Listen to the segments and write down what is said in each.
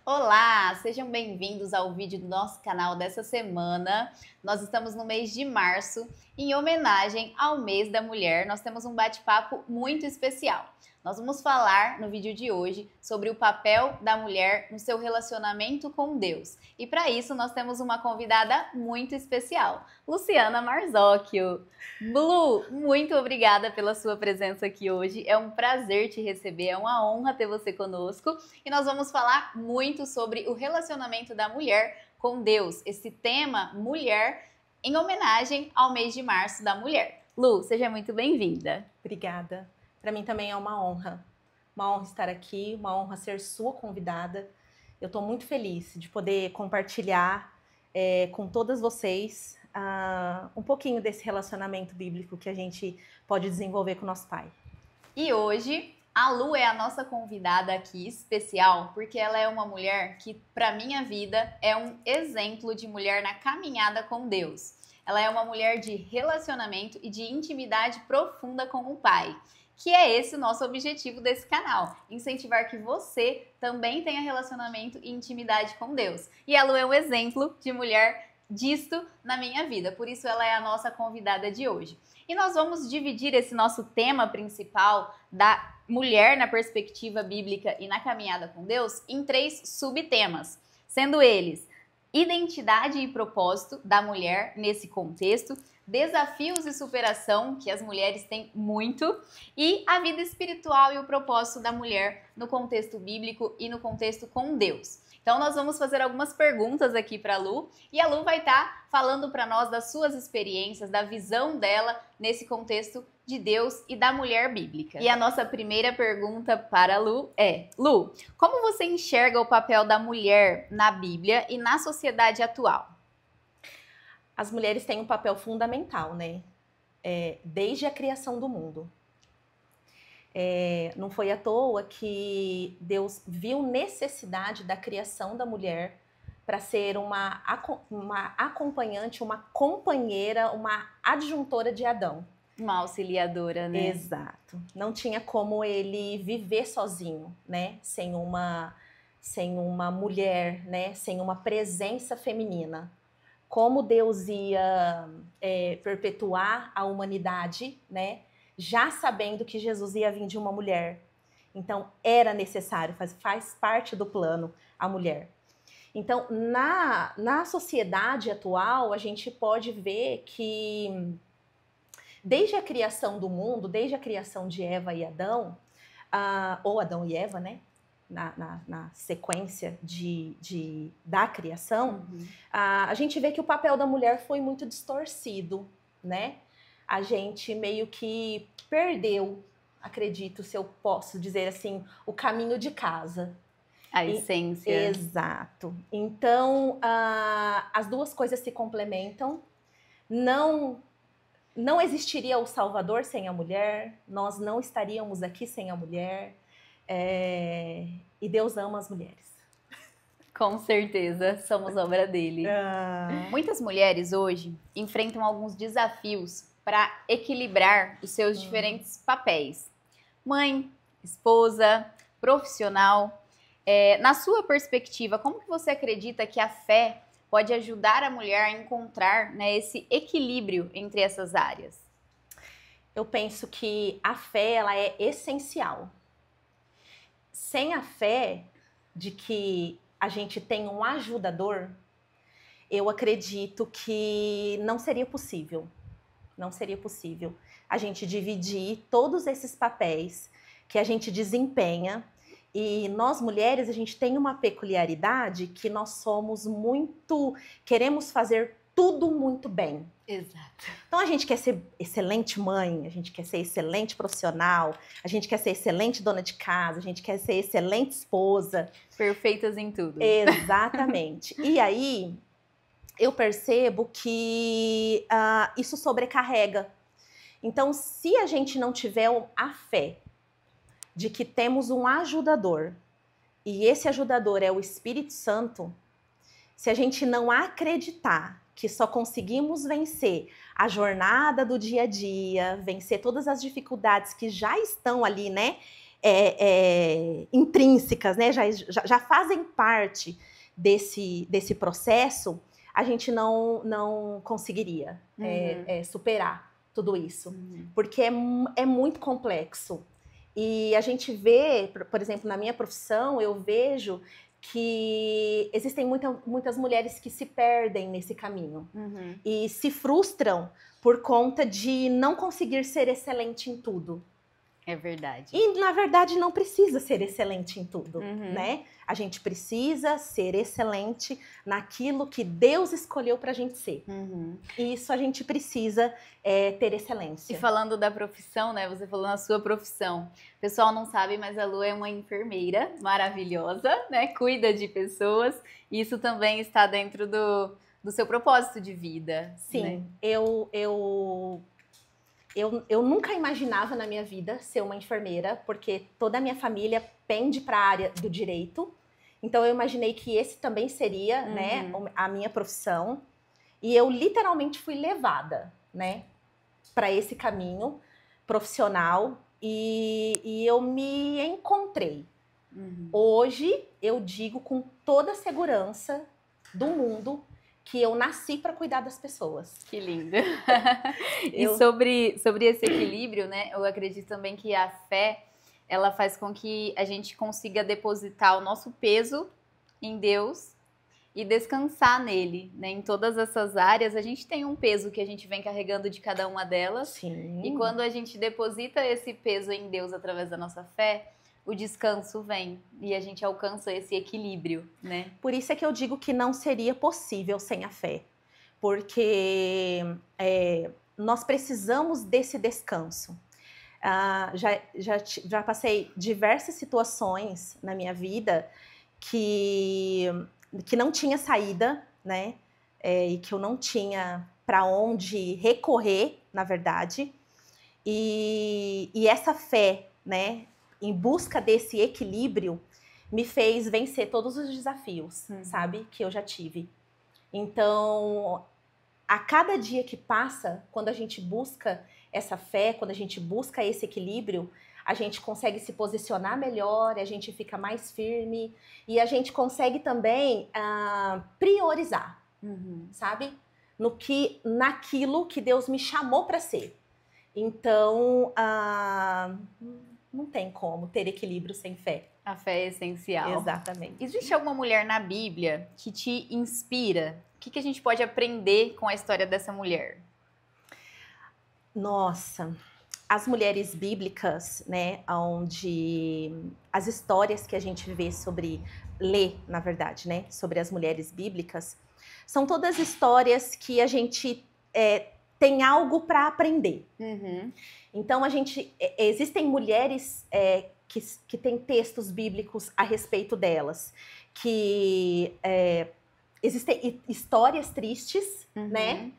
Olá, sejam bem-vindos ao vídeo do nosso canal dessa semana. Nós estamos no mês de março, em homenagem ao mês da mulher. Nós temos um bate-papo muito especial. Nós vamos falar no vídeo de hoje sobre o papel da mulher no seu relacionamento com Deus. E para isso nós temos uma convidada muito especial, Luciana Marzocchio. Blu, muito obrigada pela sua presença aqui hoje. É um prazer te receber, é uma honra ter você conosco. E nós vamos falar muito sobre o relacionamento da mulher com Deus. Esse tema, mulher, em homenagem ao mês de março da mulher. Lu, seja muito bem-vinda. Obrigada. Para mim também é uma honra estar aqui, uma honra ser sua convidada. Eu estou muito feliz de poder compartilhar com todas vocês um pouquinho desse relacionamento bíblico que a gente pode desenvolver com o nosso Pai. E hoje a Lu é a nossa convidada aqui especial porque ela é uma mulher que, para minha vida, é um exemplo de mulher na caminhada com Deus. Ela é uma mulher de relacionamento e de intimidade profunda com o Pai. Que é esse o nosso objetivo desse canal, incentivar que você também tenha relacionamento e intimidade com Deus. E a Lu é um exemplo de mulher disto na minha vida, por isso ela é a nossa convidada de hoje. E nós vamos dividir esse nosso tema principal da mulher na perspectiva bíblica e na caminhada com Deus em 3 subtemas, sendo eles: identidade e propósito da mulher nesse contexto, desafios e superação, que as mulheres têm muito, e a vida espiritual e o propósito da mulher no contexto bíblico e no contexto com Deus. Então nós vamos fazer algumas perguntas aqui para a Lu, e a Lu vai estar falando para nós das suas experiências, da visão dela nesse contexto de Deus e da mulher bíblica. E a nossa primeira pergunta para a Lu é: Lu, como você enxerga o papel da mulher na Bíblia e na sociedade atual? As mulheres têm um papel fundamental, né? Desde a criação do mundo. Não foi à toa que Deus viu necessidade da criação da mulher para ser uma acompanhante, uma companheira, uma adjuntora de Adão. Uma auxiliadora, né? Exato. Não tinha como ele viver sozinho, né? Sem uma mulher, né? Sem uma presença feminina. Como Deus ia perpetuar a humanidade, né? Já sabendo que Jesus ia vir de uma mulher. Então, era necessário, faz parte do plano a mulher. Então, na sociedade atual, a gente pode ver que desde a criação do mundo, desde a criação de Eva e Adão, ou Adão e Eva, né? Na sequência da criação, a gente vê que o papel da mulher foi muito distorcido, né? A gente meio que perdeu, acredito, se eu posso dizer assim, o caminho de casa. A essência. Exato. Então, as duas coisas se complementam. Não existiria o Salvador sem a mulher, nós não estaríamos aqui sem a mulher. E Deus ama as mulheres. Com certeza, somos obra dele. Muitas mulheres hoje enfrentam alguns desafios para equilibrar os seus diferentes papéis. Mãe, esposa, profissional. Na sua perspectiva, como que você acredita que a fé pode ajudar a mulher a encontrar, né, esse equilíbrio entre essas áreas? Eu penso que a fé ela é essencial. Sem a fé de que a gente tem um ajudador, eu acredito que não seria possível. Não seria possível a gente dividir todos esses papéis que a gente desempenha. E nós mulheres, a gente tem uma peculiaridade que nós somos queremos fazer tudo muito bem. Exato. Então a gente quer ser excelente mãe, a gente quer ser excelente profissional, a gente quer ser excelente dona de casa, a gente quer ser excelente esposa. Perfeitas em tudo. Exatamente. E aí eu percebo que isso sobrecarrega. Então, se a gente não tiver a fé de que temos um ajudador, e esse ajudador é o Espírito Santo, se a gente não acreditar que só conseguimos vencer a jornada do dia a dia, vencer todas as dificuldades que já estão ali, né, intrínsecas, né? Já fazem parte desse processo, a gente não conseguiria superar tudo isso. Porque é muito complexo. E a gente vê, por exemplo, na minha profissão, eu vejo que existem muitas mulheres que se perdem nesse caminho. E se frustram por conta de não conseguir ser excelente em tudo. É verdade. E, na verdade, não precisa ser excelente em tudo, né? A gente precisa ser excelente naquilo que Deus escolheu pra gente ser. E isso a gente precisa ter excelência. E falando da profissão, né? Você falou na sua profissão. O pessoal não sabe, mas a Lu é uma enfermeira maravilhosa, né? Cuida de pessoas. E isso também está dentro do seu propósito de vida. Sim, né? Eu nunca imaginava na minha vida ser uma enfermeira, porque toda a minha família pende para a área do direito. Então, eu imaginei que esse também seria né, a minha profissão. E eu literalmente fui levada né, para esse caminho profissional e eu me encontrei. Hoje, eu digo com toda a segurança do mundo que eu nasci para cuidar das pessoas. Que lindo. E sobre esse equilíbrio, né? Eu acredito também que a fé, ela faz com que a gente consiga depositar o nosso peso em Deus e descansar nele, né? Em todas essas áreas, a gente tem um peso que a gente vem carregando de cada uma delas. Sim. E quando a gente deposita esse peso em Deus através da nossa fé, o descanso vem e a gente alcança esse equilíbrio, né? Por isso é que eu digo que não seria possível sem a fé. Porque nós precisamos desse descanso. Já passei diversas situações na minha vida que não tinha saída, né? E que eu não tinha para onde recorrer, na verdade. E essa fé, né? Em busca desse equilíbrio, me fez vencer todos os desafios, sabe? Que eu já tive. Então, a cada dia que passa, quando a gente busca essa fé, quando a gente busca esse equilíbrio, a gente consegue se posicionar melhor, a gente fica mais firme e a gente consegue também priorizar, sabe? Naquilo que Deus me chamou para ser. Então, não tem como ter equilíbrio sem fé. A fé é essencial. Exatamente. Existe alguma mulher na Bíblia que te inspira? O que a gente pode aprender com a história dessa mulher? Nossa, as mulheres bíblicas, né, onde as histórias que a gente lê, na verdade, né, sobre as mulheres bíblicas, são todas histórias que a gente tem algo para aprender. Então, existem mulheres que têm textos bíblicos a respeito delas, que existem histórias tristes, né?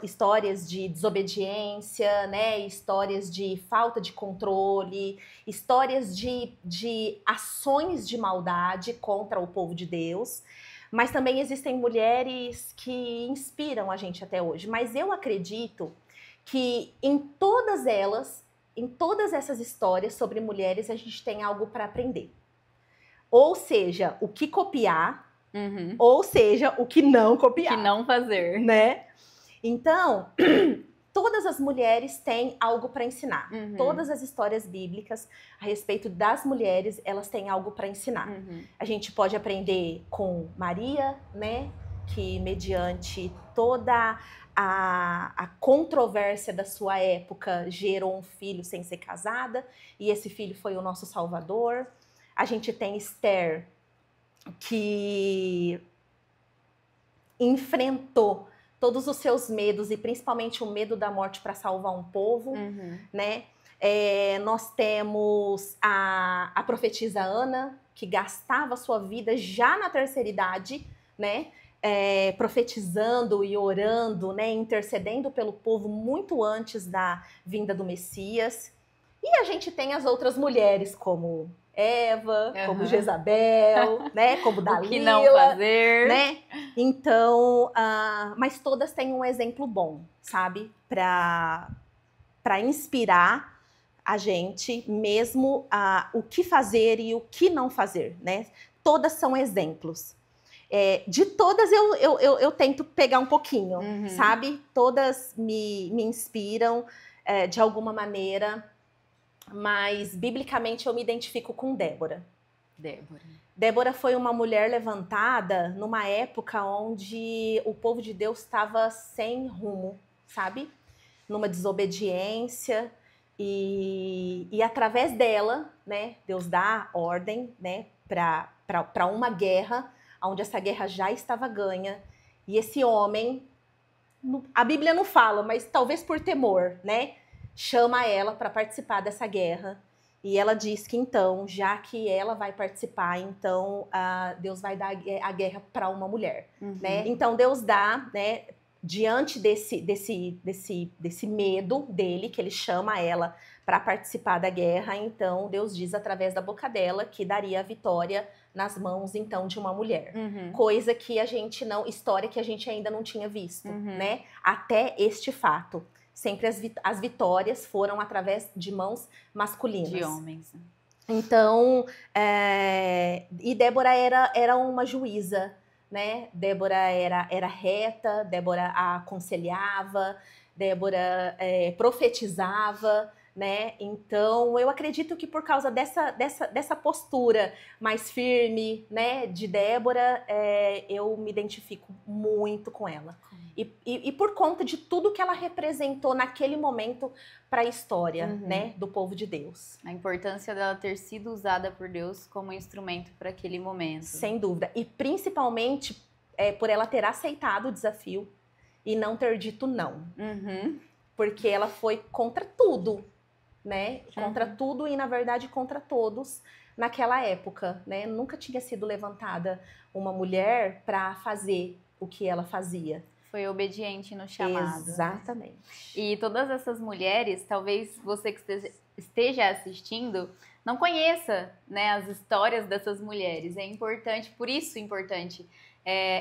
Histórias de desobediência, né? Histórias de falta de controle, histórias de ações de maldade contra o povo de Deus. Mas também existem mulheres que inspiram a gente até hoje. Mas eu acredito que em todas essas histórias sobre mulheres, a gente tem algo para aprender. Ou seja, o que copiar, ou seja, o que não copiar. O que não fazer. Né? Então, todas as mulheres têm algo para ensinar. Todas as histórias bíblicas a respeito das mulheres, elas têm algo para ensinar. A gente pode aprender com Maria, né? Que mediante toda a controvérsia da sua época gerou um filho sem ser casada, e esse filho foi o nosso Salvador. A gente tem Esther, que enfrentou todos os seus medos, e principalmente o medo da morte, para salvar um povo, né? Nós temos a profetisa Ana, que gastava sua vida já na terceira idade, né? Profetizando e orando, né? Intercedendo pelo povo muito antes da vinda do Messias. E a gente tem as outras mulheres, como Eva, como Jezabel, né? Como Dalila. O que não fazer. Né? Então, mas todas têm um exemplo bom, sabe? Para inspirar a gente mesmo o que fazer e o que não fazer, né? Todas são exemplos. De todas eu tento pegar um pouquinho, sabe? Todas me inspiram de alguma maneira, mas biblicamente eu me identifico com Débora. Débora foi uma mulher levantada numa época onde o povo de Deus estava sem rumo, sabe? Numa desobediência e através dela, né, Deus dá ordem, né, para uma guerra, onde essa guerra já estava ganha, e esse homem, a Bíblia não fala, mas talvez por temor, né, chama ela para participar dessa guerra. E ela diz que então, já que ela vai participar, então Deus vai dar a guerra para uma mulher, né? Então Deus dá, né, diante desse medo dele, que ele chama ela para participar da guerra, então Deus diz através da boca dela que daria a vitória nas mãos então de uma mulher. Coisa que a gente não, história que a gente ainda não tinha visto, né? Até este fato. Sempre as vitórias foram através de mãos masculinas. De homens. Então, e Débora era uma juíza, né? Débora era reta, Débora aconselhava, Débora profetizava, né? Então, eu acredito que por causa dessa postura mais firme, né, de Débora, eu me identifico muito com ela. E por conta de tudo que ela representou naquele momento para a história, né, do povo de Deus. A importância dela ter sido usada por Deus como instrumento para aquele momento. Sem dúvida. E principalmente por ela ter aceitado o desafio e não ter dito não. Porque ela foi contra tudo, né? Contra tudo e, na verdade, contra todos naquela época, né? Nunca tinha sido levantada uma mulher para fazer o que ela fazia. Foi obediente no chamado. Exatamente. E todas essas mulheres, talvez você que esteja assistindo, não conheça, né, as histórias dessas mulheres. É importante, por isso é importante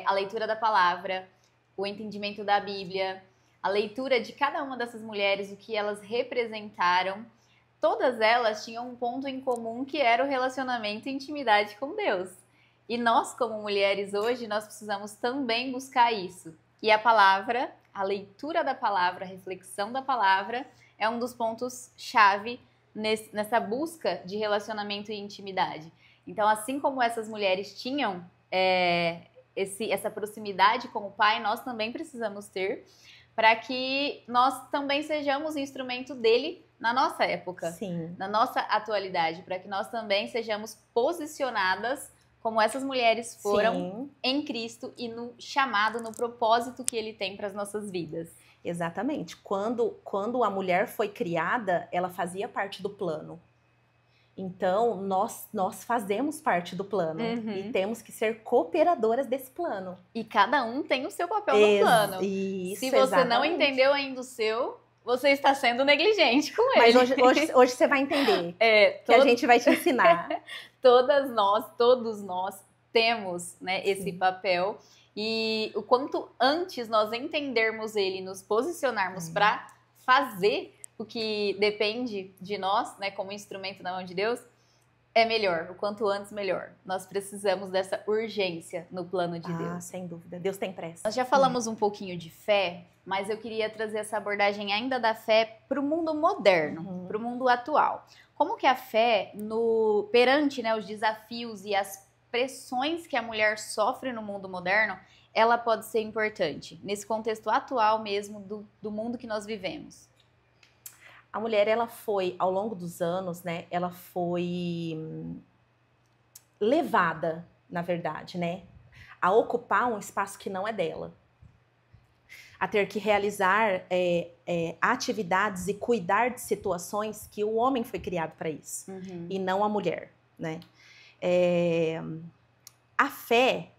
a leitura da palavra, o entendimento da Bíblia, a leitura de cada uma dessas mulheres, o que elas representaram. Todas elas tinham um ponto em comum que era o relacionamento e intimidade com Deus. E nós, como mulheres hoje, nós precisamos também buscar isso. E a palavra, a leitura da palavra, a reflexão da palavra é um dos pontos-chave nessa busca de relacionamento e intimidade. Então, assim como essas mulheres tinham essa proximidade com o Pai, nós também precisamos ter, para que nós também sejamos instrumento dele na nossa época, na nossa atualidade, para que nós também sejamos posicionadas como essas mulheres foram em Cristo e no chamado, no propósito que ele tem para as nossas vidas. Exatamente. Quando a mulher foi criada, ela fazia parte do plano. Então, nós fazemos parte do plano e temos que ser cooperadoras desse plano. E cada um tem o seu papel no plano. Isso, se você não entendeu ainda o seu, você está sendo negligente com ele. Mas hoje você vai entender que a gente vai te ensinar. Todos nós temos, né, esse papel. E o quanto antes nós entendermos ele, nos posicionarmos para fazer o que depende de nós, né, como instrumento na mão de Deus, é melhor. O quanto antes, melhor. Nós precisamos dessa urgência no plano de Deus. Sem dúvida. Deus tem pressa. Nós já falamos um pouquinho de fé, mas eu queria trazer essa abordagem ainda da fé para o mundo moderno, para o mundo atual. Como que a fé, perante, né, os desafios e as pressões que a mulher sofre no mundo moderno, ela pode ser importante, nesse contexto atual mesmo do mundo que nós vivemos? A mulher, ela foi, ao longo dos anos, né, ela foi levada, na verdade, né, a ocupar um espaço que não é dela. A ter que realizar atividades e cuidar de situações que o homem foi criado para isso, e não a mulher, né? A fé,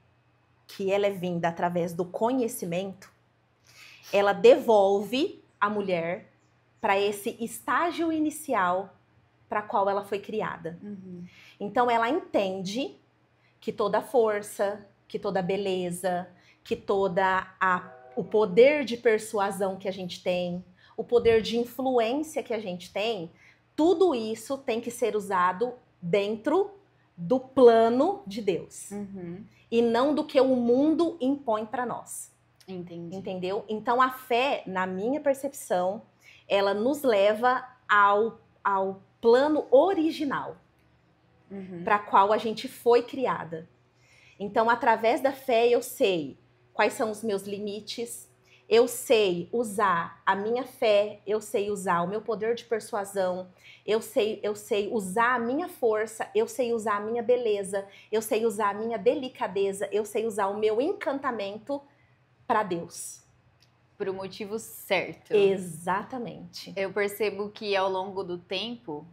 que ela é vinda através do conhecimento, ela devolve a mulher para esse estágio inicial para qual ela foi criada. Então, ela entende que toda força, que toda beleza, que o poder de persuasão que a gente tem, o poder de influência que a gente tem, tudo isso tem que ser usado dentro do plano de Deus. E não do que o mundo impõe para nós. Entendi. Entendeu? Então, a fé, na minha percepção, ela nos leva ao plano original para qual a gente foi criada. Então, através da fé, eu sei quais são os meus limites, eu sei usar a minha fé, eu sei usar o meu poder de persuasão, eu sei usar a minha força, eu sei usar a minha beleza, eu sei usar a minha delicadeza, eu sei usar o meu encantamento para Deus. Pro motivo certo. Exatamente. Eu percebo que ao longo do tempo,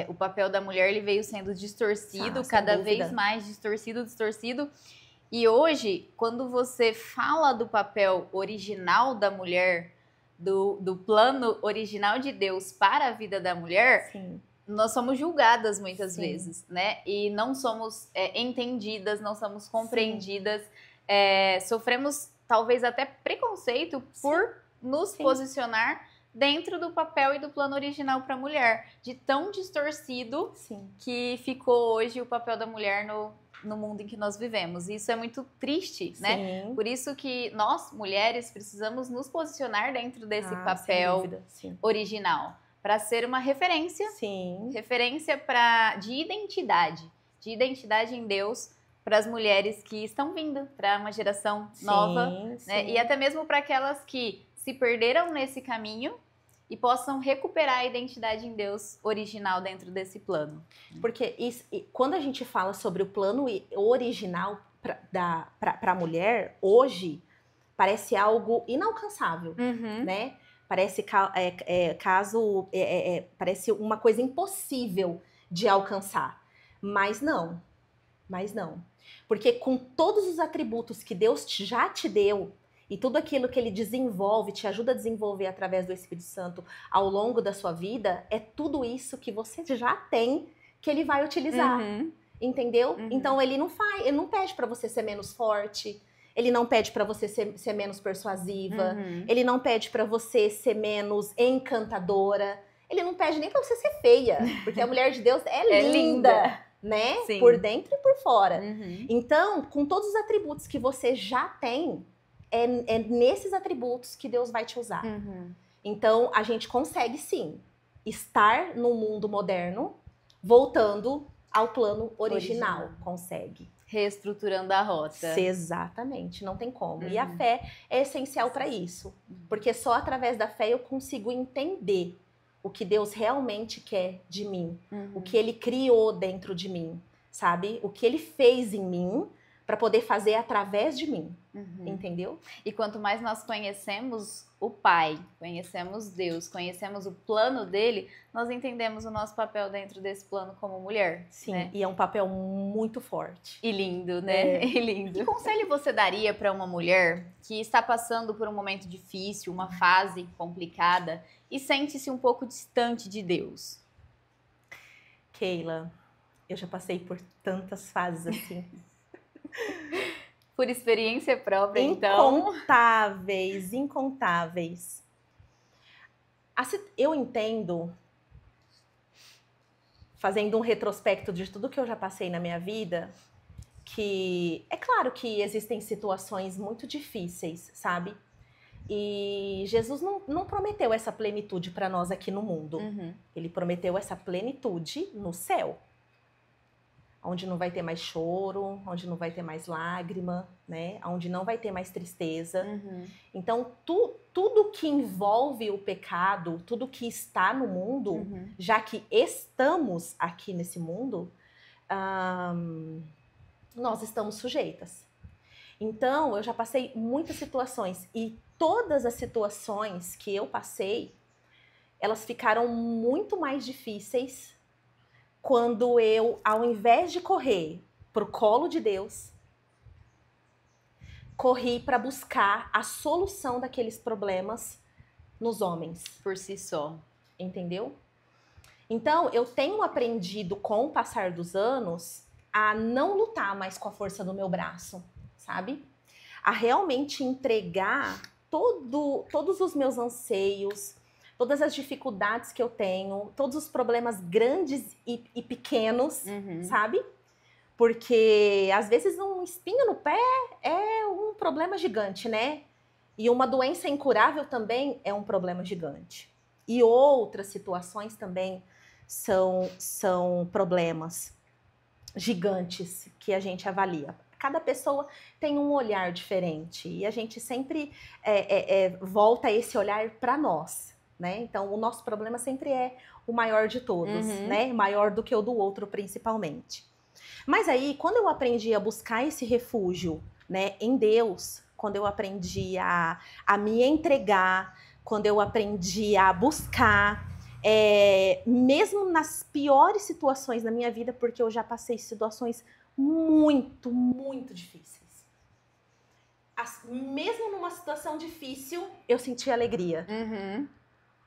o papel da mulher ele veio sendo distorcido, cada vez mais distorcido. E hoje, quando você fala do papel original da mulher, do plano original de Deus para a vida da mulher, Sim. Nós somos julgadas muitas vezes, né? E não somos entendidas, não somos compreendidas, sofremos talvez até preconceito por nos posicionar dentro do papel e do plano original para a mulher, de tão distorcido que ficou hoje o papel da mulher no mundo em que nós vivemos. E isso é muito triste, né? Por isso que nós, mulheres, precisamos nos posicionar dentro desse papel original, para ser uma referência, referência de identidade em Deus, para as mulheres que estão vindo, para uma geração nova, né? E até mesmo para aquelas que se perderam nesse caminho e possam recuperar a identidade em Deus original dentro desse plano. Porque quando a gente fala sobre o plano original para a mulher, hoje, parece algo inalcançável, né? Parece parece uma coisa impossível de alcançar. Mas não. Porque com todos os atributos que Deus já te deu e tudo aquilo que Ele desenvolve, te ajuda a desenvolver através do Espírito Santo ao longo da sua vida, é tudo isso que você já tem que Ele vai utilizar. Entendeu? Então Ele não pede para você ser menos forte, Ele não pede para você ser menos persuasiva, Ele não pede para você ser menos encantadora, Ele não pede nem para você ser feia, porque a mulher de Deus é linda. Né? Sim. Por dentro e por fora. Então, com todos os atributos que você já tem, é nesses atributos que Deus vai te usar. Então, a gente consegue sim estar no mundo moderno, voltando ao plano original. Consegue. Reestruturando a rota. Exatamente, não tem como. E a fé é essencial para isso. Porque só através da fé eu consigo entender o que Deus realmente quer de mim, o que Ele criou dentro de mim, sabe? O que Ele fez em mim para poder fazer através de mim, entendeu? E quanto mais nós conhecemos o Pai, conhecemos Deus, conhecemos o plano dele, nós entendemos o nosso papel dentro desse plano como mulher. Sim, né? E é um papel muito forte. E lindo, né? E lindo. Que conselho você daria para uma mulher que está passando por um momento difícil, uma fase complicada e sente-se um pouco distante de Deus? Keila, eu já passei por tantas fases assim. Por experiência própria, então. Incontáveis. Eu entendo, fazendo um retrospecto de tudo que eu já passei na minha vida, que é claro que existem situações muito difíceis, sabe? E Jesus não prometeu essa plenitude para nós aqui no mundo. Ele prometeu essa plenitude no céu. Onde não vai ter mais choro, onde não vai ter mais lágrima, né? Onde não vai ter mais tristeza. Então, tudo que envolve o pecado, tudo que está no mundo, já que estamos aqui nesse mundo, nós estamos sujeitas. Então, eu já passei muitas situações e todas as situações que eu passei, elas ficaram muito mais difíceis quando eu, ao invés de correr pro colo de Deus, corri para buscar a solução daqueles problemas nos homens. Por si só. Entendeu? Então, eu tenho aprendido com o passar dos anos a não lutar mais com a força do meu braço, sabe? A realmente entregar todos os meus anseios, todas as dificuldades que eu tenho, todos os problemas grandes e pequenos, sabe? Porque às vezes um espinho no pé é um problema gigante, né? E uma doença incurável também é um problema gigante. E outras situações também são problemas gigantes que a gente avalia. Cada pessoa tem um olhar diferente e a gente sempre volta esse olhar para nós, né? Então, o nosso problema sempre é o maior de todos, né? Maior do que o do outro, principalmente. Mas aí, quando eu aprendi a buscar esse refúgio, né, em Deus, quando eu aprendi a me entregar, quando eu aprendi a buscar, mesmo nas piores situações da minha vida, porque eu já passei situações muito, muito difíceis. Mesmo numa situação difícil, eu senti alegria.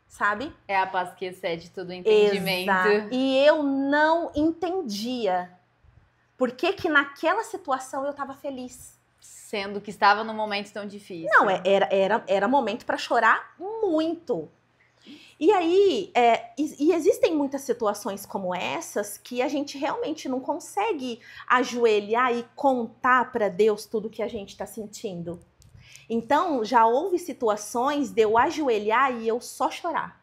Sabe? É a paz que excede todo entendimento. Exato. E eu não entendia por que naquela situação eu estava feliz. Sendo que estava num momento tão difícil. Não, era momento para chorar muito. E aí, existem muitas situações como essas que a gente realmente não consegue ajoelhar e contar para Deus tudo que a gente está sentindo. Então, já houve situações de eu ajoelhar e eu só chorar.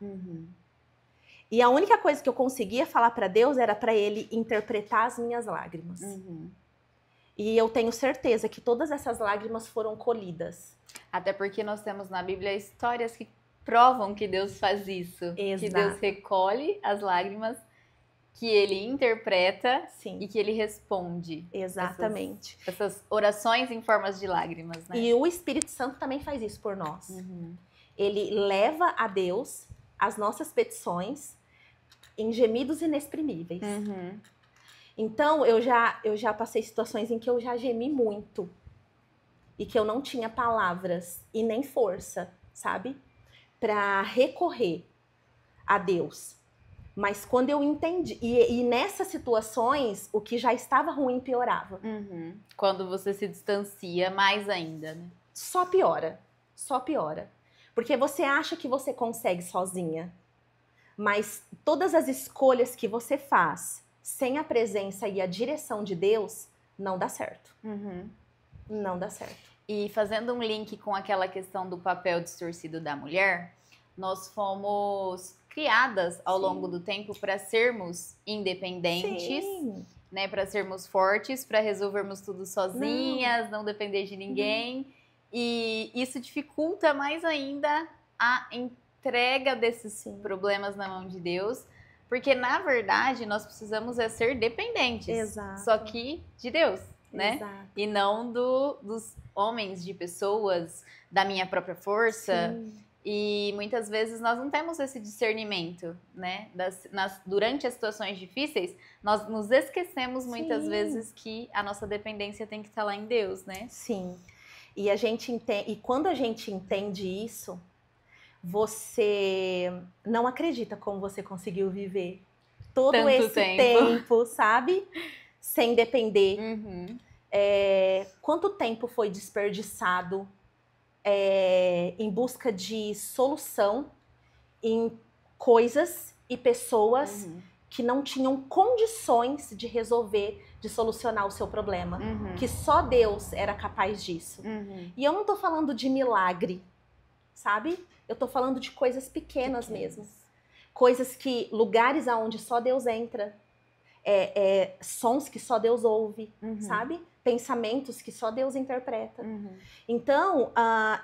E a única coisa que eu conseguia falar para Deus era para Ele interpretar as minhas lágrimas. E eu tenho certeza que todas essas lágrimas foram colhidas. Até porque nós temos na Bíblia histórias que provam que Deus faz isso. Exato. Que Deus recolhe as lágrimas, que Ele interpreta Sim. e que Ele responde. Exatamente. Essas orações em formas de lágrimas, né? E o Espírito Santo também faz isso por nós. Ele leva a Deus as nossas petições em gemidos inexprimíveis. Então, eu já passei situações em que eu já gemi muito. E que eu não tinha palavras e nem força, sabe? Para recorrer a Deus. Mas quando eu entendi... E nessas situações, o que já estava ruim piorava. Quando você se distancia, mais ainda, né? Só piora. Só piora. Porque você acha que você consegue sozinha. Mas todas as escolhas que você faz sem a presença e a direção de Deus, não dá certo. Não dá certo. E fazendo um link com aquela questão do papel distorcido da mulher, nós fomos criadas ao longo do tempo para sermos independentes, né? Para sermos fortes, para resolvermos tudo sozinhas, não depender de ninguém. E isso dificulta mais ainda a entrega desses problemas na mão de Deus, porque na verdade nós precisamos ser dependentes. Exato. Só que de Deus, né? Exato. E não dos homens, de pessoas, da minha própria força. E muitas vezes nós não temos esse discernimento, né? Durante as situações difíceis, nós nos esquecemos muitas vezes que a nossa dependência tem que estar lá em Deus, né? Sim. E a gente entende, e quando a gente entende isso, você não acredita como você conseguiu viver todo Tanto esse tempo, sabe? Sem depender. Quanto tempo foi desperdiçado em busca de solução em coisas e pessoas que não tinham condições de resolver, de solucionar o seu problema. Que só Deus era capaz disso. E eu não tô falando de milagre, sabe? Eu tô falando de coisas pequenas mesmo. Coisas que, lugares aonde só Deus entra. Sons que só Deus ouve, sabe? Pensamentos que só Deus interpreta. Então,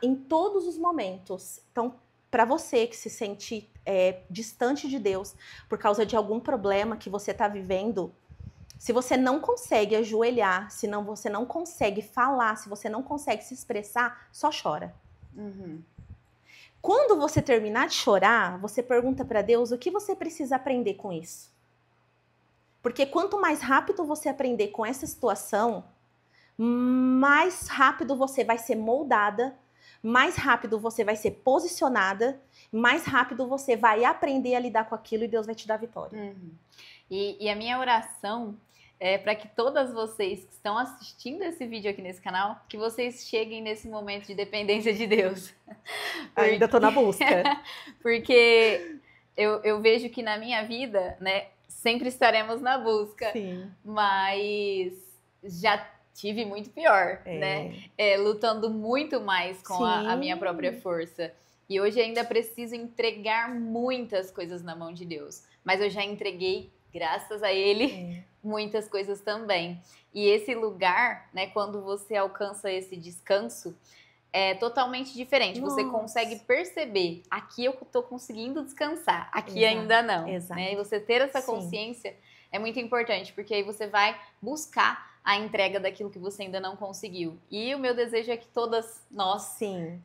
em todos os momentos, então, para você que se sente distante de Deus por causa de algum problema que você está vivendo, se você não consegue ajoelhar, se você não consegue falar, se você não consegue se expressar, só chora. Quando você terminar de chorar, você pergunta para Deus o que você precisa aprender com isso. Porque quanto mais rápido você aprender com essa situação, mais rápido você vai ser moldada, mais rápido você vai ser posicionada, mais rápido você vai aprender a lidar com aquilo e Deus vai te dar vitória. E a minha oração para que todas vocês que estão assistindo esse vídeo aqui nesse canal, que vocês cheguem nesse momento de dependência de Deus. Ainda tô na busca. Porque eu vejo que na minha vida, né, sempre estaremos na busca. Sim. Mas já tive muito pior, né? Lutando muito mais com a minha própria força. E hoje ainda preciso entregar muitas coisas na mão de Deus. Mas eu já entreguei, graças a Ele, muitas coisas também. E esse lugar, né, quando você alcança esse descanso, é totalmente diferente. Nossa. Você consegue perceber, aqui eu tô conseguindo descansar, aqui ainda não. Exato. Né? E você ter essa consciência é muito importante, porque aí você vai buscar a entrega daquilo que você ainda não conseguiu. E o meu desejo é que todas nós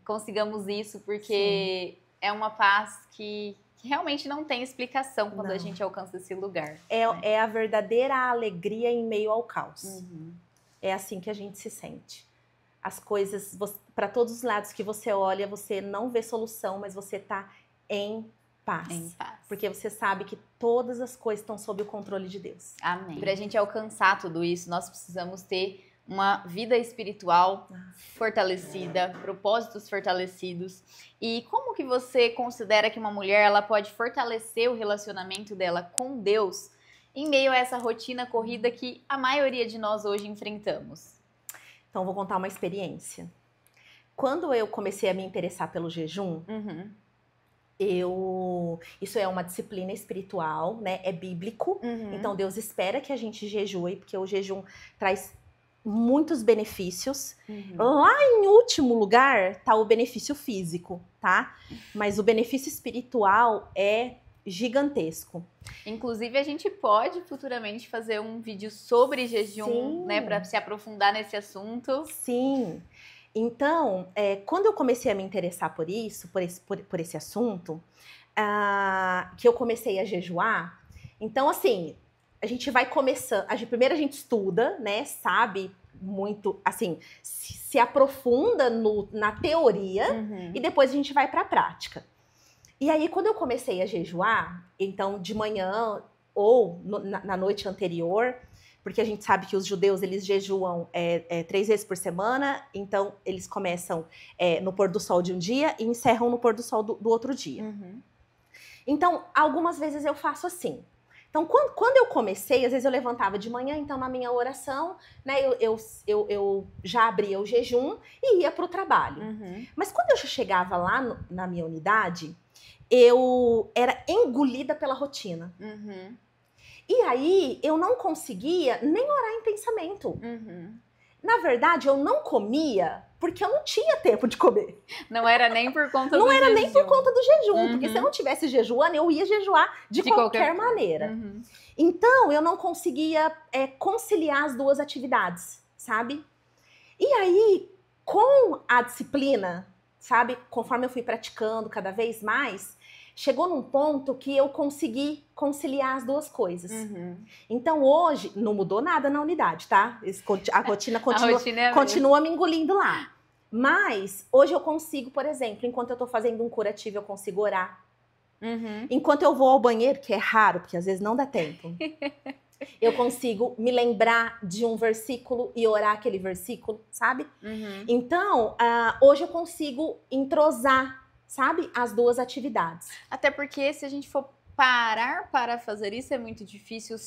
consigamos isso, porque é uma paz que realmente não tem explicação quando a gente alcança esse lugar. É a verdadeira alegria em meio ao caos. É assim que a gente se sente. As coisas, para todos os lados que você olha, você não vê solução, mas você tá em paz. Em paz. Porque você sabe que todas as coisas estão sob o controle de Deus. Amém. Para a gente alcançar tudo isso, nós precisamos ter uma vida espiritual fortalecida, propósitos fortalecidos. E como que você considera que uma mulher ela pode fortalecer o relacionamento dela com Deus em meio a essa rotina corrida que a maioria de nós hoje enfrentamos? Então, vou contar uma experiência. Quando eu comecei a me interessar pelo jejum, isso é uma disciplina espiritual, né? É bíblico. Então, Deus espera que a gente jejue, porque o jejum traz muitos benefícios. Lá em último lugar tá o benefício físico, tá? Mas o benefício espiritual é gigantesco. Inclusive, a gente pode futuramente fazer um vídeo sobre jejum, né? Para se aprofundar nesse assunto. Sim. Então, quando eu comecei a me interessar por isso, por esse assunto, que eu comecei a jejuar, então, assim, a gente vai começando, primeiro a gente estuda, né, sabe muito, assim, se aprofunda na teoria e depois a gente vai para a prática. E aí, quando eu comecei a jejuar, então, de manhã ou na noite anterior, porque a gente sabe que os judeus, eles jejuam 3 vezes por semana, então eles começam no pôr do sol de um dia e encerram no pôr do sol do outro dia. Então, algumas vezes eu faço assim. Então, quando eu comecei, às vezes eu levantava de manhã, então na minha oração, né, eu já abria o jejum e ia para o trabalho. Mas quando eu chegava lá na minha unidade, eu era engolida pela rotina. E aí, eu não conseguia nem orar em pensamento. Na verdade, eu não comia porque eu não tinha tempo de comer. Não era nem por conta do jejum. Não era nem por conta do jejum, porque se eu não tivesse jejuando, eu ia jejuar de qualquer maneira. Então, eu não conseguia conciliar as duas atividades, sabe? E aí, com a disciplina, sabe? Conforme eu fui praticando cada vez mais, chegou num ponto que eu consegui conciliar as duas coisas. Então, hoje, não mudou nada na unidade, tá? A rotina continua me engolindo lá. Mas, hoje eu consigo, por exemplo, enquanto eu tô fazendo um curativo, eu consigo orar. Enquanto eu vou ao banheiro, que é raro, porque às vezes não dá tempo, eu consigo me lembrar de um versículo e orar aquele versículo, sabe? Então, hoje eu consigo entrosar, sabe, as duas atividades. Até porque se a gente for parar para fazer isso é muito difícil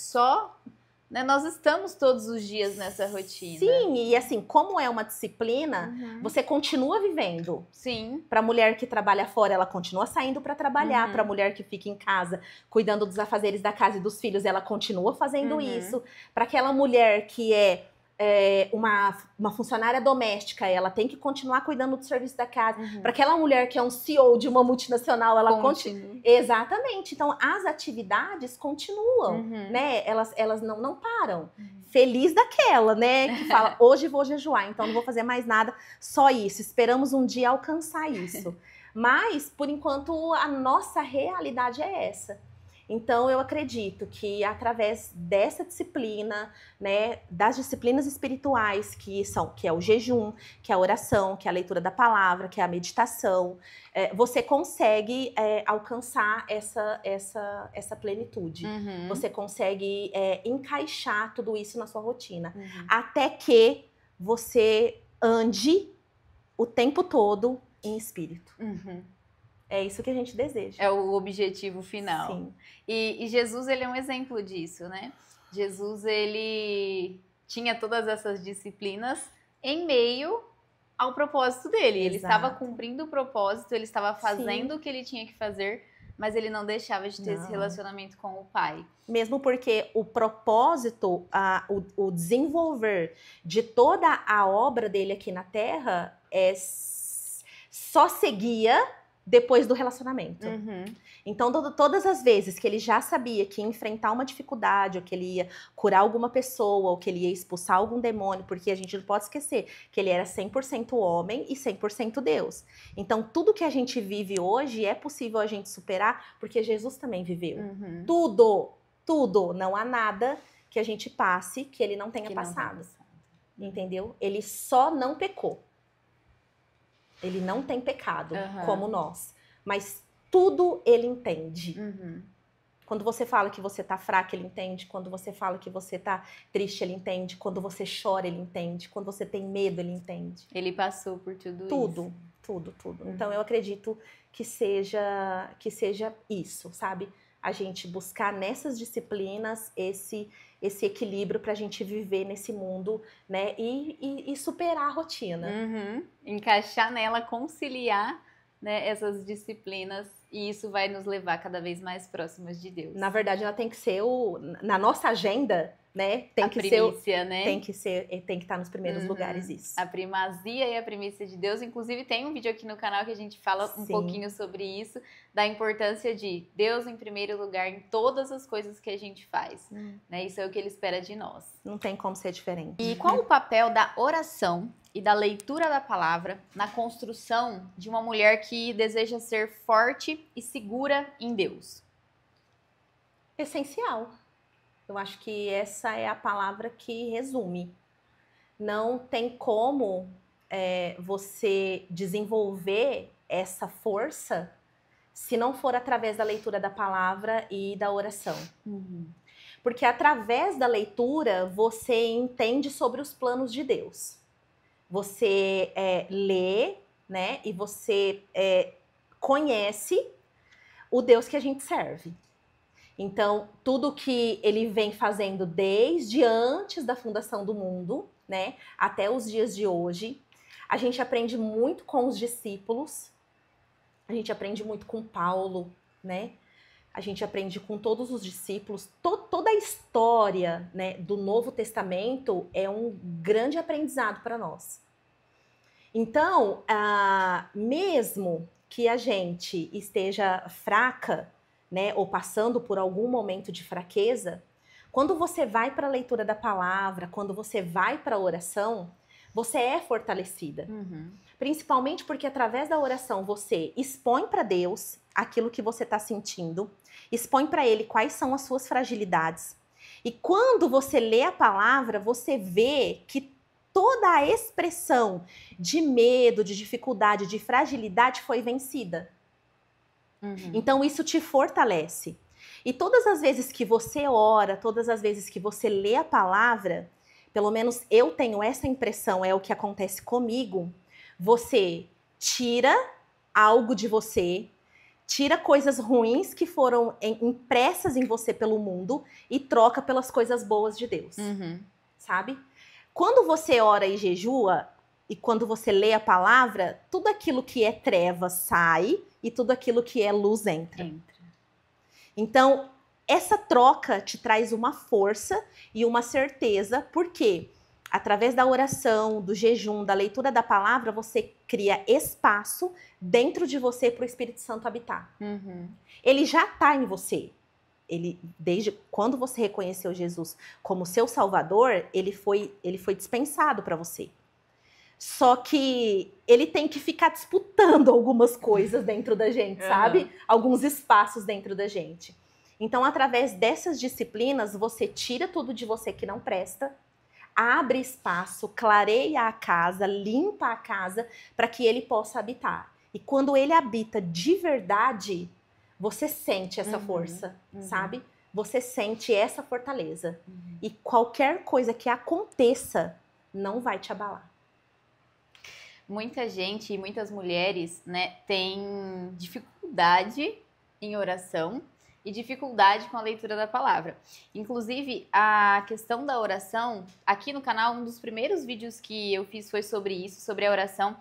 né? Nós estamos todos os dias nessa rotina. Sim, e assim, como é uma disciplina, você continua vivendo. Sim. Para a mulher que trabalha fora, ela continua saindo para trabalhar. Para a mulher que fica em casa, cuidando dos afazeres da casa e dos filhos, ela continua fazendo isso. Para aquela mulher que é uma funcionária doméstica, ela tem que continuar cuidando do serviço da casa. Para aquela mulher que é um CEO de uma multinacional, ela continua. Exatamente. Então, as atividades continuam, né? Elas não param. Feliz daquela, né? Que fala, hoje vou jejuar, então não vou fazer mais nada, só isso. Esperamos um dia alcançar isso. Mas, por enquanto, a nossa realidade é essa. Então, eu acredito que através dessa disciplina, né, das disciplinas espirituais, que é o jejum, que é a oração, que é a leitura da palavra, que é a meditação, você consegue alcançar essa plenitude. Uhum. Você consegue encaixar tudo isso na sua rotina. Até que você ande o tempo todo em espírito. É isso que a gente deseja. É o objetivo final. Sim. E Jesus, ele é um exemplo disso, né? Jesus, ele tinha todas essas disciplinas em meio ao propósito dele. Ele Exato. estava cumprindo o propósito, ele estava fazendo Sim. o que ele tinha que fazer, mas ele não deixava de ter esse relacionamento com o Pai. Mesmo porque o propósito, o desenvolver de toda a obra dele aqui na Terra só seguia depois do relacionamento. Então, todas as vezes que ele já sabia que ia enfrentar uma dificuldade, ou que ele ia curar alguma pessoa, ou que ele ia expulsar algum demônio, porque a gente não pode esquecer que ele era 100% homem e 100% Deus. Então, tudo que a gente vive hoje é possível a gente superar, porque Jesus também viveu. Tudo. Não há nada que a gente passe que ele não tenha passado. Entendeu? Ele só não pecou. Ele não tem pecado, como nós. Mas tudo ele entende. Quando você fala que você tá fraca, ele entende. Quando você fala que você tá triste, ele entende. Quando você chora, ele entende. Quando você tem medo, ele entende. Ele passou por tudo isso. Tudo. Então, eu acredito que seja isso, sabe? A gente buscar nessas disciplinas esse equilíbrio pra gente viver nesse mundo, né? E superar a rotina. Encaixar nela, conciliar, né, essas disciplinas, e isso vai nos levar cada vez mais próximas de Deus. Na verdade, ela tem que ser na nossa agenda, né? Tem que primícia, né? Tem que estar nos primeiros lugares isso. A primazia e a primícia de Deus. Inclusive, tem um vídeo aqui no canal que a gente fala um pouquinho sobre isso, da importância de Deus em primeiro lugar em todas as coisas que a gente faz. Né? Isso é o que ele espera de nós. Não tem como ser diferente. E qual o papel da oração e da leitura da palavra na construção de uma mulher que deseja ser forte e segura em Deus? Essencial. Eu acho que essa é a palavra que resume. Não tem como você desenvolver essa força se não for através da leitura da palavra e da oração. Porque através da leitura você entende sobre os planos de Deus. Você lê, né? E você conhece o Deus que a gente serve. Então, tudo que ele vem fazendo desde antes da fundação do mundo, né, até os dias de hoje, a gente aprende muito com os discípulos, a gente aprende muito com Paulo, né, a gente aprende com todos os discípulos, toda a história, né, do Novo Testamento é um grande aprendizado para nós. Então, mesmo que a gente esteja fraca, né, ou passando por algum momento de fraqueza, quando você vai para a leitura da palavra, quando você vai para a oração, você é fortalecida. Principalmente porque através da oração você expõe para Deus aquilo que você está sentindo, expõe para Ele quais são as suas fragilidades. E quando você lê a palavra, você vê que toda a expressão de medo, de dificuldade, de fragilidade foi vencida. Então isso te fortalece. E todas as vezes que você ora, todas as vezes que você lê a palavra, pelo menos eu tenho essa impressão, é o que acontece comigo, você tira algo de você, tira coisas ruins que foram impressas em você pelo mundo e troca pelas coisas boas de Deus. Sabe? Quando você ora e jejua, e quando você lê a palavra, tudo aquilo que é treva sai e tudo aquilo que é luz entra. Então, essa troca te traz uma força e uma certeza, porque através da oração, do jejum, da leitura da palavra, você cria espaço dentro de você para o Espírito Santo habitar. Ele já está em você. Desde quando você reconheceu Jesus como seu Salvador, ele foi dispensado para você. Só que ele tem que ficar disputando algumas coisas dentro da gente, sabe? Alguns espaços dentro da gente. Então, através dessas disciplinas, você tira tudo de você que não presta, abre espaço, clareia a casa, limpa a casa para que ele possa habitar. E quando ele habita de verdade, você sente essa força, sabe? Você sente essa fortaleza. E qualquer coisa que aconteça não vai te abalar. Muita gente, muitas mulheres, né, têm dificuldade em oração e dificuldade com a leitura da palavra. Inclusive, a questão da oração, aqui no canal, um dos primeiros vídeos que eu fiz foi sobre isso, sobre a oração,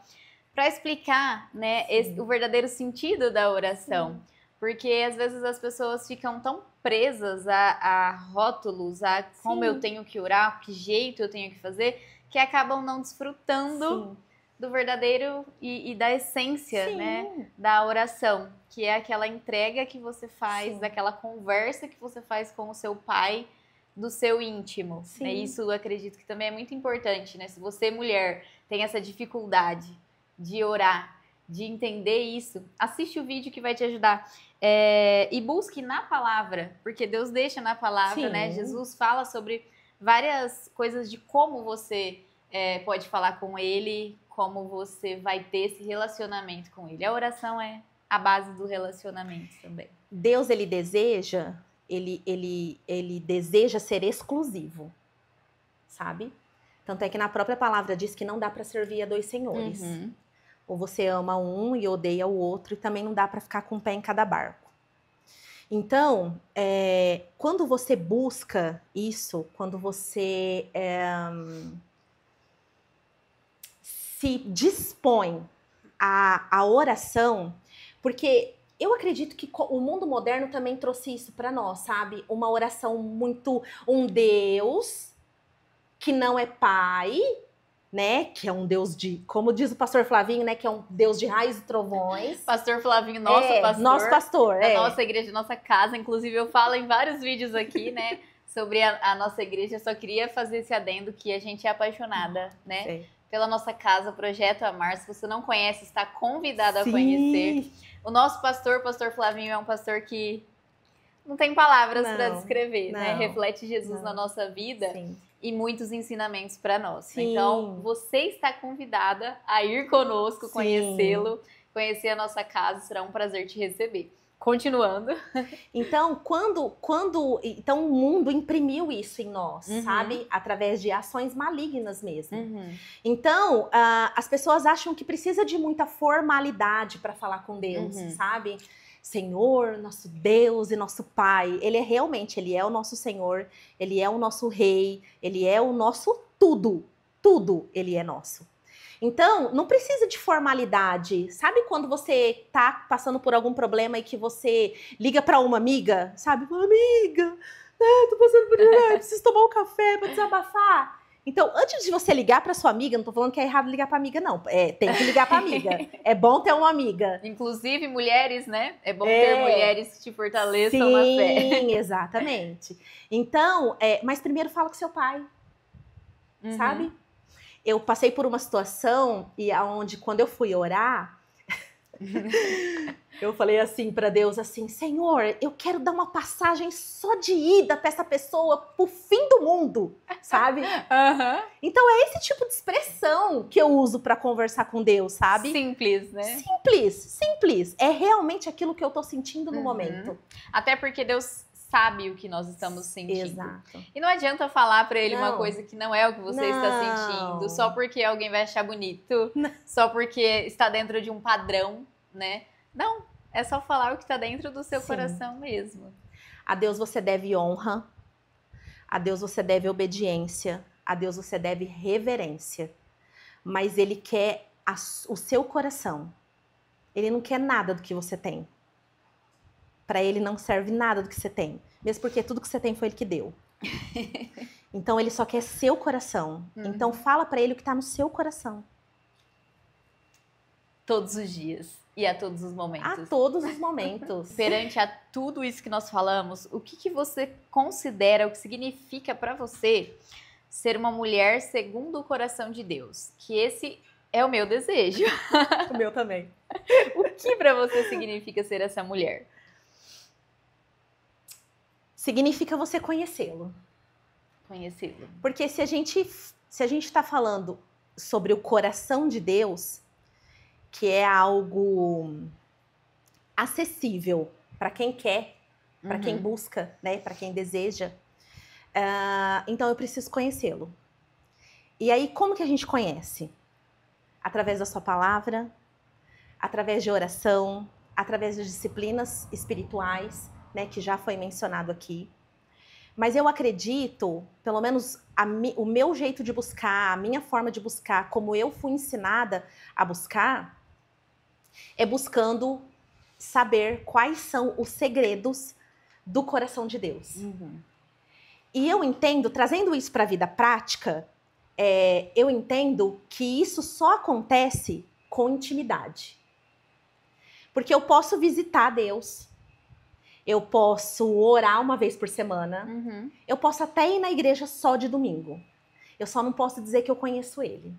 para explicar, né, o verdadeiro sentido da oração. Sim. Porque às vezes as pessoas ficam tão presas a rótulos, a como eu tenho que orar, que jeito eu tenho que fazer, que acabam não desfrutando do verdadeiro e da essência, né, da oração, que é aquela entrega que você faz, daquela conversa que você faz com o seu pai, do seu íntimo. Né? Isso eu acredito que também é muito importante, né? Se você, mulher, tem essa dificuldade de orar, de entender isso, assiste o vídeo que vai te ajudar. E busque na palavra, porque Deus deixa na palavra, né? Jesus fala sobre várias coisas de como você pode falar com ele, como você vai ter esse relacionamento com ele. A oração é a base do relacionamento também. Deus, ele deseja ser exclusivo, sabe? Tanto é que na própria palavra diz que não dá para servir a dois senhores. Ou você ama um e odeia o outro, e também não dá para ficar com um pé em cada barco. Então, quando você busca isso, quando você se dispõe à oração, porque eu acredito que o mundo moderno também trouxe isso para nós, sabe? Uma oração muito... Um Deus que não é pai, né? Que é um Deus de... Como diz o pastor Flavinho, né? Que é um Deus de raios e trovões. Pastor Flavinho, nosso pastor. Nosso pastor, da nossa igreja, nossa casa. Inclusive, eu falo em vários vídeos aqui, né? Sobre a nossa igreja. Eu só queria fazer esse adendo que a gente é apaixonada, né? Sim. Pela nossa casa, Projeto Amar. Se você não conhece, está convidado a conhecer. O nosso pastor Flavinho, é um pastor que não tem palavras para descrever, né? Reflete Jesus na nossa vida e muitos ensinamentos para nós. Então, você está convidada a ir conosco, conhecê-lo, conhecer a nossa casa. Será um prazer te receber. Continuando. Então, então o mundo imprimiu isso em nós, sabe? Através de ações malignas mesmo. Então, as pessoas acham que precisa de muita formalidade para falar com Deus, sabe? Senhor, nosso Deus e nosso Pai. Ele é o nosso Senhor, Ele é o nosso Rei, Ele é o nosso tudo. Tudo Ele é nosso. Então, não precisa de formalidade. Sabe quando você tá passando por algum problema e que você liga pra uma amiga? Sabe? Uma amiga, tô passando por preciso tomar um café pra desabafar. Então, antes de você ligar pra sua amiga, não tô falando que é errado ligar pra amiga, não. Tem que ligar pra amiga. É bom ter uma amiga. Inclusive, mulheres, né? É bom ter mulheres que te fortaleçam na fé. Sim, exatamente. Então, mas primeiro fala com seu pai, sabe? Eu passei por uma situação onde, quando eu fui orar, eu falei assim para Deus, assim, Senhor, eu quero dar uma passagem só de ida para essa pessoa pro fim do mundo, sabe? Então é esse tipo de expressão que eu uso para conversar com Deus, sabe? Simples, né? Simples. É realmente aquilo que eu tô sentindo no momento. Até porque Deus sabe o que nós estamos sentindo. Exato. E não adianta falar pra ele uma coisa que não é o que você está sentindo, só porque alguém vai achar bonito, só porque está dentro de um padrão, né? Não, é só falar o que está dentro do seu coração mesmo. A Deus você deve honra, a Deus você deve obediência, a Deus você deve reverência. Mas Ele quer o seu coração. Ele não quer nada do que você tem. Para Ele não serve nada do que você tem. Mesmo porque tudo que você tem foi Ele que deu. Então Ele só quer seu coração. Então fala para Ele o que está no seu coração. Todos os dias. E a todos os momentos. A todos os momentos. Perante a tudo isso que nós falamos, o que você considera, o que significa para você ser uma mulher segundo o coração de Deus? Que esse é o meu desejo. O meu também. O que para você significa ser essa mulher? significa você conhecê-lo. Conhecê-lo. Porque se a gente está falando sobre o coração de Deus, que é algo acessível para quem quer, para quem busca, né, para quem deseja, então eu preciso conhecê-lo. E aí, como que a gente conhece? Através da sua palavra, através de oração, através das disciplinas espirituais, né, que já foi mencionado aqui. Mas eu acredito, pelo menos o meu jeito de buscar, a minha forma de buscar, como eu fui ensinada a buscar, é buscando saber quais são os segredos do coração de Deus. E eu entendo, trazendo isso para a vida prática, eu entendo que isso só acontece com intimidade. Porque eu posso visitar Deus, eu posso orar uma vez por semana, eu posso até ir na igreja só de domingo. Eu só não posso dizer que eu conheço Ele.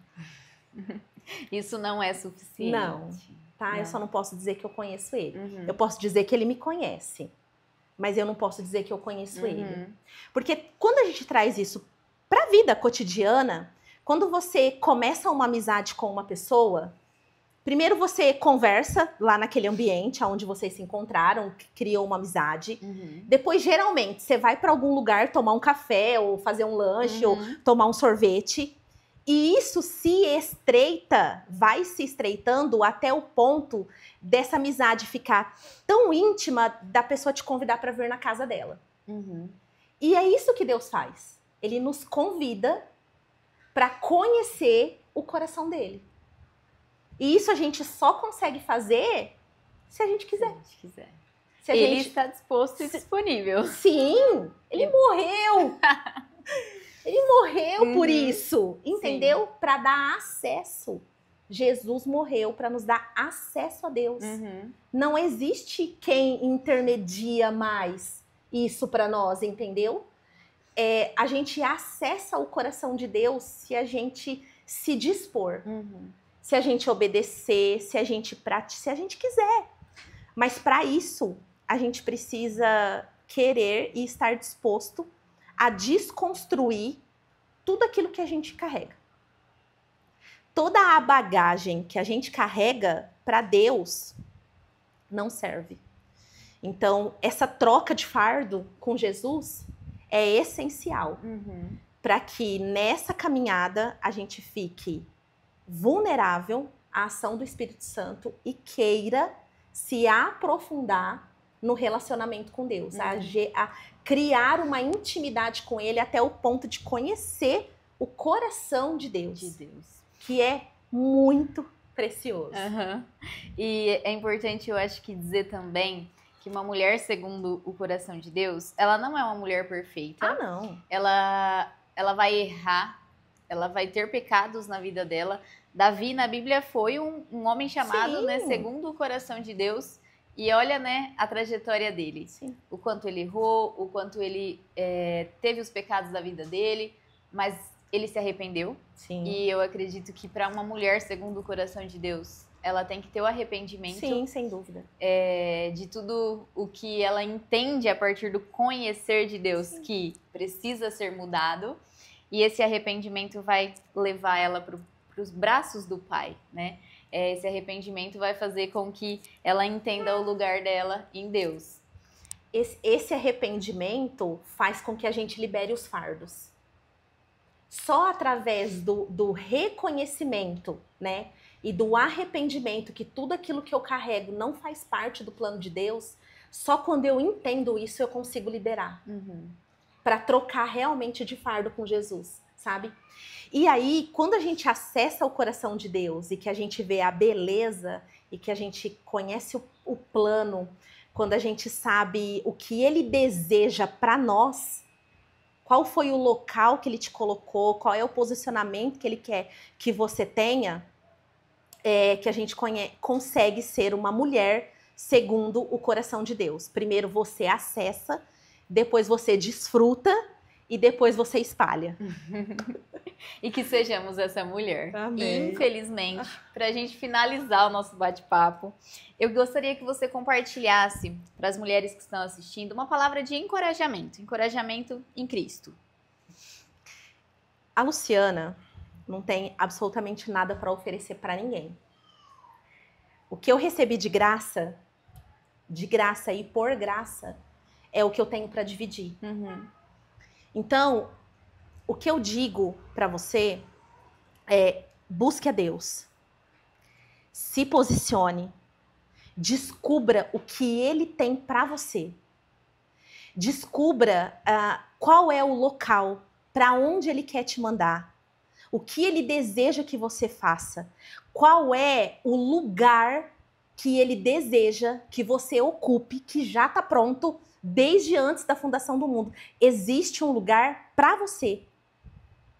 Isso não é suficiente. Não, tá? Não. Eu só não posso dizer que eu conheço Ele. Eu posso dizer que Ele me conhece, mas eu não posso dizer que eu conheço Ele. Porque quando a gente traz isso para a vida cotidiana, quando você começa uma amizade com uma pessoa, primeiro você conversa lá naquele ambiente onde vocês se encontraram, criou uma amizade. Depois, geralmente, você vai para algum lugar tomar um café, ou fazer um lanche, ou tomar um sorvete. E isso se estreita, vai se estreitando até o ponto dessa amizade ficar tão íntima da pessoa te convidar para vir na casa dela. E é isso que Deus faz. Ele nos convida para conhecer o coração dele. E isso a gente só consegue fazer se a gente quiser. Se a gente quiser. Se a Ele gente... está disposto e disponível. Sim, ele morreu. Ele morreu por isso, entendeu? Para dar acesso. Jesus morreu para nos dar acesso a Deus. Não existe quem intermedia mais isso para nós, entendeu? A gente acessa o coração de Deus se a gente se dispor. Se a gente obedecer, se a gente quiser. Mas para isso, a gente precisa querer e estar disposto a desconstruir tudo aquilo que a gente carrega. Toda a bagagem que a gente carrega para Deus não serve. Então, essa troca de fardo com Jesus é essencial para que nessa caminhada a gente fique vulnerável à ação do Espírito Santo e queira se aprofundar no relacionamento com Deus, a criar uma intimidade com Ele até o ponto de conhecer o coração de Deus, que é muito precioso. E é importante, eu acho que dizer também que uma mulher segundo o coração de Deus, ela não é uma mulher perfeita. Ah, não. Ela vai errar, ela vai ter pecados na vida dela. Davi, na Bíblia, foi um homem chamado, né, segundo o coração de Deus. E olha, né, a trajetória dele. O quanto ele errou, o quanto ele teve os pecados da vida dele, mas ele se arrependeu. E eu acredito que para uma mulher segundo o coração de Deus, ela tem que ter o arrependimento. Sim, sem dúvida. De tudo o que ela entende a partir do conhecer de Deus, que precisa ser mudado. E esse arrependimento vai levar ela para os braços do Pai, né? Esse arrependimento vai fazer com que ela entenda o lugar dela em Deus. Esse arrependimento faz com que a gente libere os fardos. Só através do reconhecimento, né? E do arrependimento que tudo aquilo que eu carrego não faz parte do plano de Deus, só quando eu entendo isso eu consigo liberar. Para trocar realmente de fardo com Jesus, sabe? E aí, quando a gente acessa o coração de Deus e que a gente vê a beleza e que a gente conhece o plano, quando a gente sabe o que Ele deseja para nós, qual foi o local que Ele te colocou, qual é o posicionamento que Ele quer que você tenha, que a gente consegue ser uma mulher segundo o coração de Deus. Primeiro você acessa, depois você desfruta e depois você espalha. E que sejamos essa mulher. Amém. E, infelizmente, para a gente finalizar o nosso bate-papo, eu gostaria que você compartilhasse para as mulheres que estão assistindo uma palavra de encorajamento. Encorajamento em Cristo. A Luciana não tem absolutamente nada para oferecer para ninguém. O que eu recebi de graça e por graça, é o que eu tenho para dividir. Então, o que eu digo para você é: busque a Deus, se posicione, descubra o que Ele tem para você, descubra qual é o local, para onde Ele quer te mandar, o que Ele deseja que você faça, qual é o lugar que Ele deseja que você ocupe, que já está pronto desde antes da fundação do mundo. Existe um lugar para você.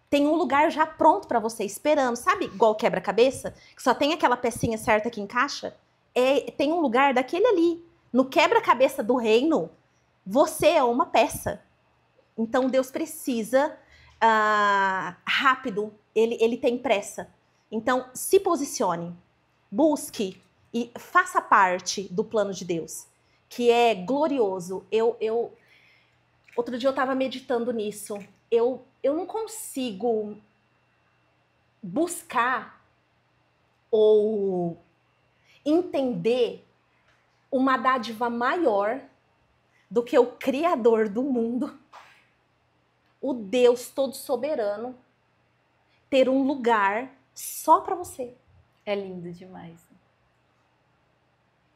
Tem um lugar já pronto para você, esperando. Sabe igual quebra-cabeça? Que só tem aquela pecinha certa que encaixa? Tem um lugar daquele ali. No quebra-cabeça do reino, você é uma peça. Então Deus precisa rápido. Ele tem pressa. Então se posicione. Busque. E faça parte do plano de Deus, que é glorioso. Outro dia eu estava meditando nisso. Eu não consigo buscar ou entender uma dádiva maior do que o Criador do mundo, o Deus todo soberano, ter um lugar só para você. É lindo demais.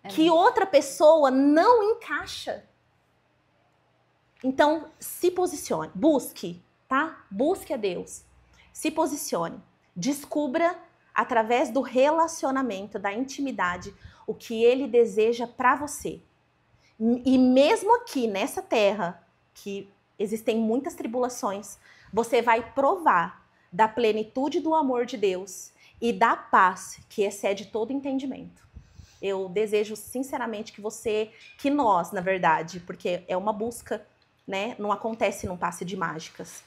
Que outra pessoa não encaixa. Então, se posicione, busque, tá? Busque a Deus, se posicione, descubra através do relacionamento, da intimidade, o que Ele deseja para você. E mesmo aqui nessa terra, que existem muitas tribulações, você vai provar da plenitude do amor de Deus e da paz que excede todo entendimento. Eu desejo sinceramente que nós, na verdade, porque é uma busca, né? Não acontece num passe de mágicas.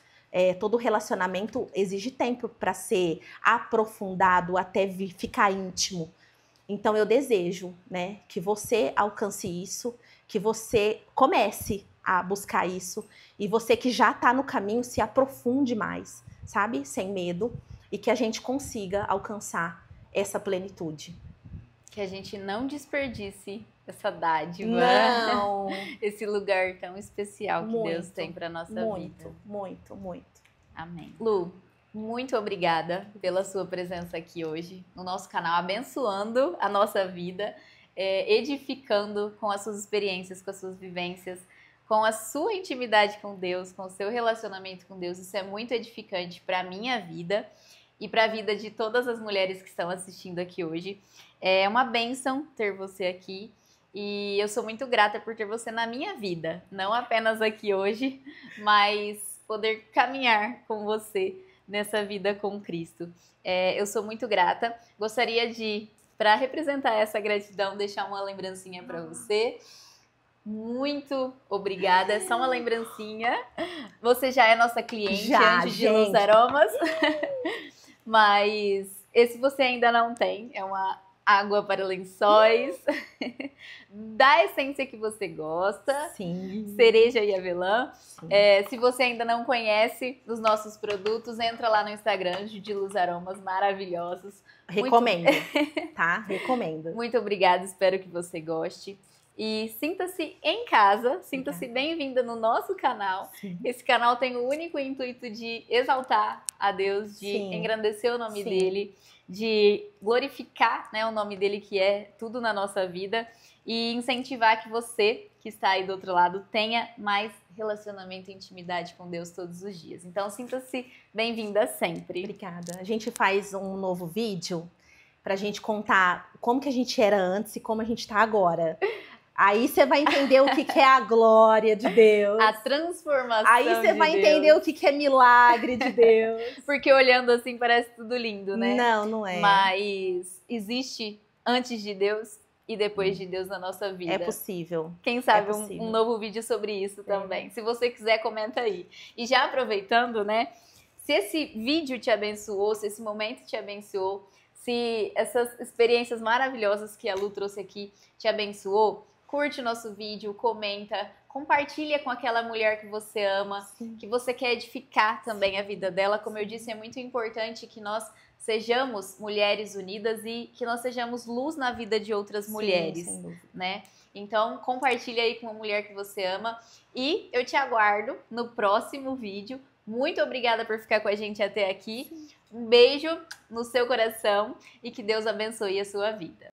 Todo relacionamento exige tempo para ser aprofundado até ficar íntimo. Então eu desejo, né, que você alcance isso, que você comece a buscar isso e você que já está no caminho se aprofunde mais, sabe? Sem medo, e que a gente consiga alcançar essa plenitude. Que a gente não desperdice essa dádiva, não. Esse lugar tão especial que muito, Deus tem para nossa vida. Muito, muito. Amém. Lu, muito obrigada pela sua presença aqui hoje no nosso canal, abençoando a nossa vida, edificando com as suas experiências, com as suas vivências, com a sua intimidade com Deus, com o seu relacionamento com Deus. Isso é muito edificante para a minha vida e para a vida de todas as mulheres que estão assistindo aqui hoje. É uma bênção ter você aqui e eu sou muito grata por ter você na minha vida, não apenas aqui hoje, mas poder caminhar com você nessa vida com Cristo. Eu sou muito grata. Gostaria de, para representar essa gratidão, deixar uma lembrancinha para você. Muito obrigada, é só uma lembrancinha. Você já é nossa cliente antes de Luz Aromas, mas esse você ainda não tem, é uma água para lençóis, da essência que você gosta, sim. Cereja e avelã. Se você ainda não conhece os nossos produtos, entra lá no Instagram, de Luz Aromas, maravilhosos. Recomendo, tá? Recomendo. Muito obrigada, espero que você goste. E sinta-se em casa, sinta-se bem-vinda no nosso canal. Sim. Esse canal tem o único intuito de exaltar a Deus, de engrandecer o nome dele, de glorificar, né, o nome dele, que é tudo na nossa vida, e incentivar que você, que está aí do outro lado, tenha mais relacionamento e intimidade com Deus todos os dias. Então, sinta-se bem-vinda sempre. Obrigada. A gente faz um novo vídeo pra gente contar como que a gente era antes e como a gente tá agora. Aí você vai entender o que é a glória de Deus. A transformação. Aí você vai entender o que é milagre de Deus. Porque olhando assim parece tudo lindo, né? Não, não é. Mas existe antes de Deus e depois de Deus na nossa vida? É possível. Quem sabe possível. um novo vídeo sobre isso também. Se você quiser, comenta aí. E já aproveitando, né? Se esse vídeo te abençoou, se esse momento te abençoou, se essas experiências maravilhosas que a Lu trouxe aqui te abençoou, curte o nosso vídeo, comenta, compartilha com aquela mulher que você ama, Sim. que você quer edificar também a vida dela. Como eu disse, é muito importante que nós sejamos mulheres unidas e que nós sejamos luz na vida de outras mulheres, sem dúvida. né? Então, compartilha aí com uma mulher que você ama e eu te aguardo no próximo vídeo. Muito obrigada por ficar com a gente até aqui. Um beijo no seu coração e que Deus abençoe a sua vida.